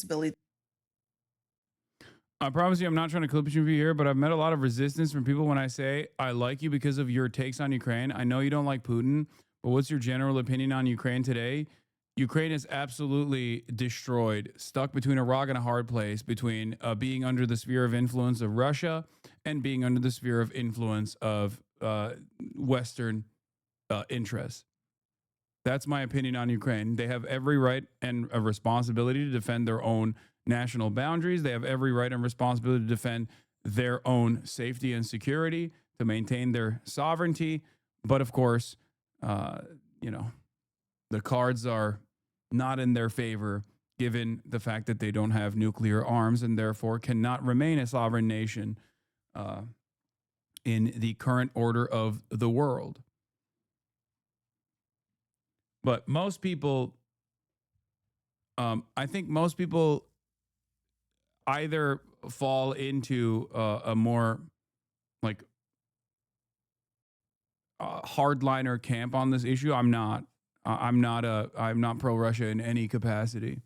responsibility. I promise you, I'm not trying to clip you here, but I've met a lot of resistance from people when I say I like you because of your takes on Ukraine. I know you don't like Putin, but what's your general opinion on Ukraine today? Ukraine is absolutely destroyed, stuck between a rock and a hard place, between being under the sphere of influence of Russia and being under the sphere of influence of Western interests. That's my opinion on Ukraine. They have every right and a responsibility to defend their own national boundaries. They have every right and responsibility to defend their own safety and security, to maintain their sovereignty. But of course, you know, the cards are not in their favor given the fact that they don't have nuclear arms and therefore cannot remain a sovereign nation in the current order of the world. But most people, I think most people either fall into a more like hardliner camp on this issue. I'm not. I'm not pro Russia in any capacity,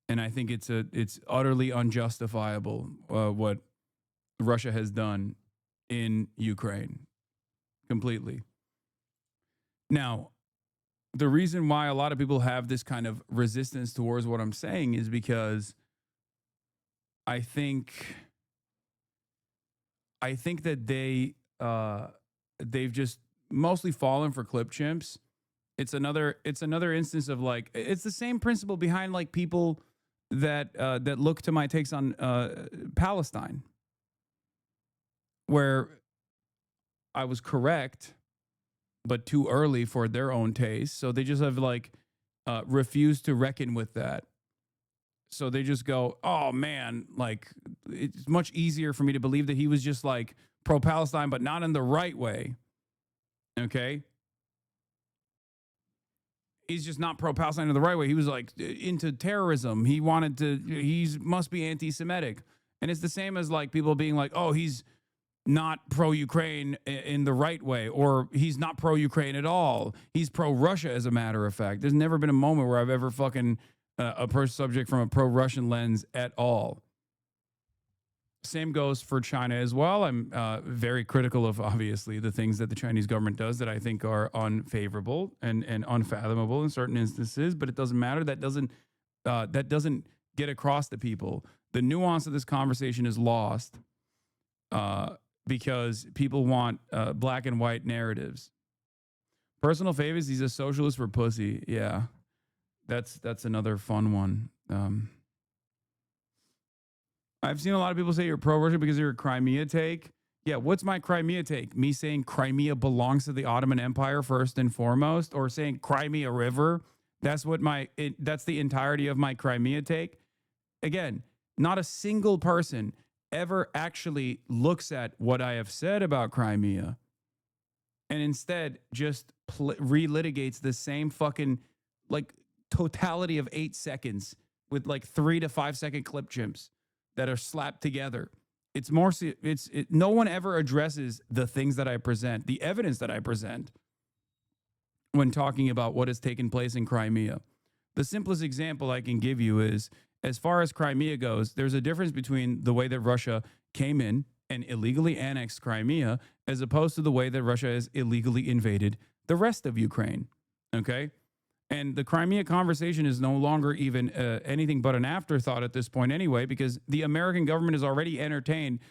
and I think it's utterly unjustifiable what Russia has done in Ukraine, completely. Now, the reason why a lot of people have this kind of resistance towards what I'm saying is because I think that they've just mostly fallen for clip chimps. It's another instance of like, it's the same principle behind like people that that look to my takes on Palestine, where I was correct but too early for their own taste. So they just have like refused to reckon with that. So they just go, oh man, like it's much easier for me to believe that he was just like pro-Palestine, but not in the right way. Okay. He's just not pro-Palestine in the right way. He was like into terrorism. He must be anti-Semitic. And it's the same as like people being like, oh, he's not pro-Ukraine in the right way, or he's not pro-Ukraine at all. He's pro-Russia, as a matter of fact. There's never been a moment where I've ever fucking approached subject from a pro-Russian lens at all. Same goes for China as well. I'm very critical of, obviously, the things that the Chinese government does that I think are unfavorable and unfathomable in certain instances, but it doesn't matter. That doesn't get across to people. The nuance of this conversation is lost because people want black and white narratives. Personal favors, he's a socialist for pussy. Yeah, that's another fun one. I've seen a lot of people say you're pro-Russia because you're a Crimea take. Yeah, what's my Crimea take? Me saying Crimea belongs to the Ottoman Empire first and foremost, or saying Crimea River? That's the entirety of my Crimea take. Again, not a single person ever actually looks at what I have said about Crimea and instead just relitigates the same fucking like totality of 8 seconds with like 3 to 5 second clip chimps that are slapped together. No one ever addresses the things that I present, the evidence that I present when talking about what has taken place in Crimea. The simplest example I can give you is, as far as Crimea goes, there's a difference between the way that Russia came in and illegally annexed Crimea as opposed to the way that Russia has illegally invaded the rest of Ukraine. Okay? And the Crimea conversation is no longer even anything but an afterthought at this point anyway, because the American government has already entertained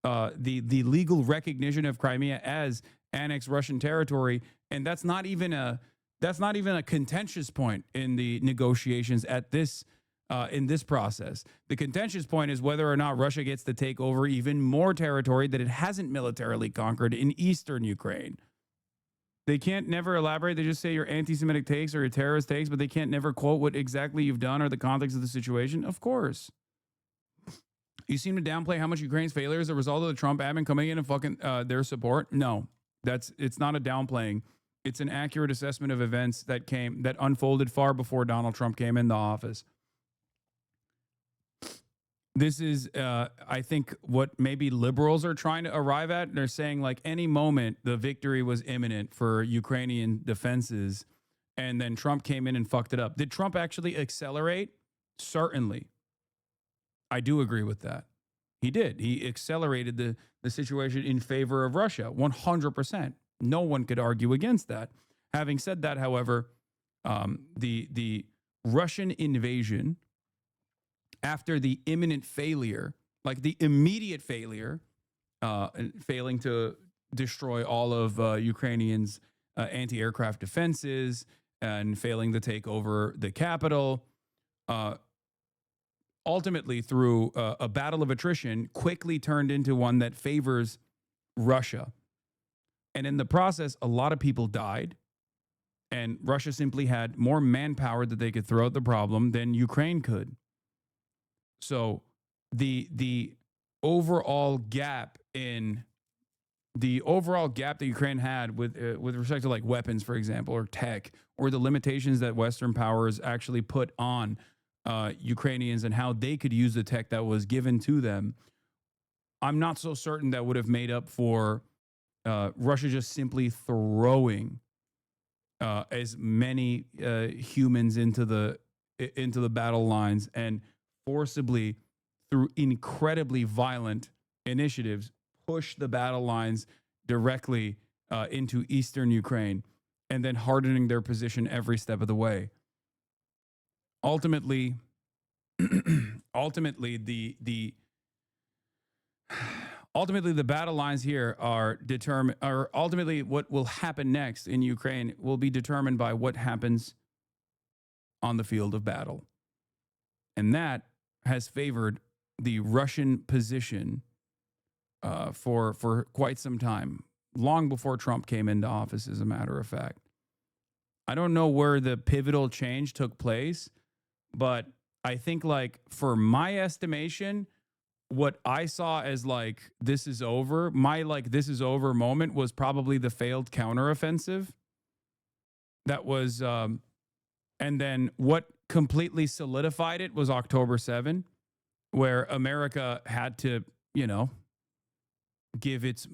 the legal recognition of Crimea as annexed Russian territory, and that's not even a contentious point in the negotiations at this in this process. The contentious point is whether or not Russia gets to take over even more territory that it hasn't militarily conquered in eastern Ukraine. They can't never elaborate. They just say your anti-Semitic takes or your terrorist takes, but they can't never quote what exactly you've done or the context of the situation. Of course. You seem to downplay how much Ukraine's failure is a result of the Trump admin coming in and fucking their support. No, it's not a downplaying. It's an accurate assessment of events that unfolded far before Donald Trump came in the office. This is, I think, what maybe liberals are trying to arrive at. They're saying, like, any moment the victory was imminent for Ukrainian defenses, and then Trump came in and fucked it up. Did Trump actually accelerate Certainly, I do agree with that. He did. He accelerated the situation in favor of Russia, 100%. No one could argue against that. Having said that, however, the Russian invasion, after the imminent failure, like the immediate failure, failing to destroy all of Ukrainians' anti-aircraft defenses and failing to take over the capital, ultimately through a battle of attrition, quickly turned into one that favors Russia. And in the process, a lot of people died. And Russia simply had more manpower that they could throw at the problem than Ukraine could. So the overall gap that Ukraine had with respect to like weapons, for example, or tech, or the limitations that Western powers actually put on Ukrainians and how they could use the tech that was given to them, I'm not so certain that would have made up for Russia just simply throwing as many humans into the battle lines and forcibly, through incredibly violent initiatives, push the battle lines directly into eastern Ukraine and then hardening their position every step of the way. Ultimately, ultimately the battle lines here are determined, or ultimately what will happen next in Ukraine will be determined by what happens on the field of battle. And that has favored the Russian position for quite some time, long before Trump came into office, as a matter of fact. I don't know where the pivotal change took place, but I think, like, for my estimation, what I saw as like, this is over, my like, this is over moment was probably the failed counteroffensive. That was, and then what completely solidified it was October 7, where America had to, give its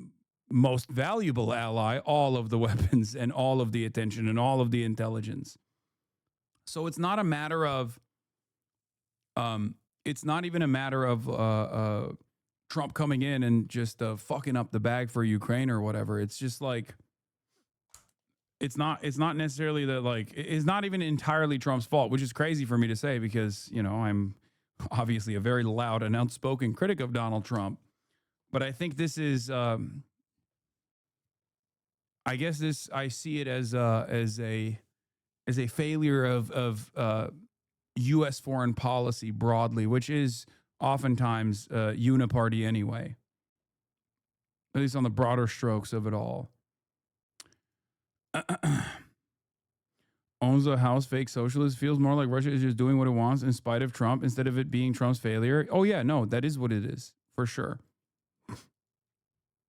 most valuable ally all of the weapons and all of the attention and all of the intelligence. So it's not a matter of, it's not even a matter of Trump coming in and just fucking up the bag for Ukraine or whatever. It's just like, it's not necessarily that, like, it's not even entirely Trump's fault, which is crazy for me to say because, I'm obviously a very loud and outspoken critic of Donald Trump. But I think this is, I see it as a failure of U.S. foreign policy broadly, which is oftentimes uniparty anyway, at least on the broader strokes of it all. Owns a house, fake socialist, feels more like Russia is just doing what it wants in spite of Trump instead of it being Trump's failure. Oh, yeah, no, that is what it is, for sure.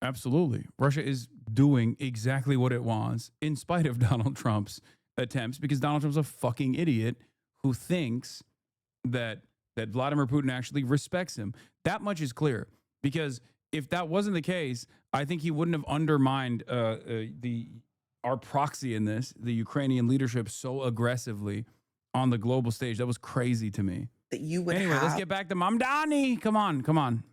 Absolutely. Russia is doing exactly what it wants in spite of Donald Trump's attempts, because Donald Trump's a fucking idiot who thinks that Vladimir Putin actually respects him. That much is clear, because if that wasn't the case, I think he wouldn't have undermined our proxy in this, the Ukrainian leadership, so aggressively on the global stage. That was crazy to me. That you would anyway, let's get back to Mamdani. Come on.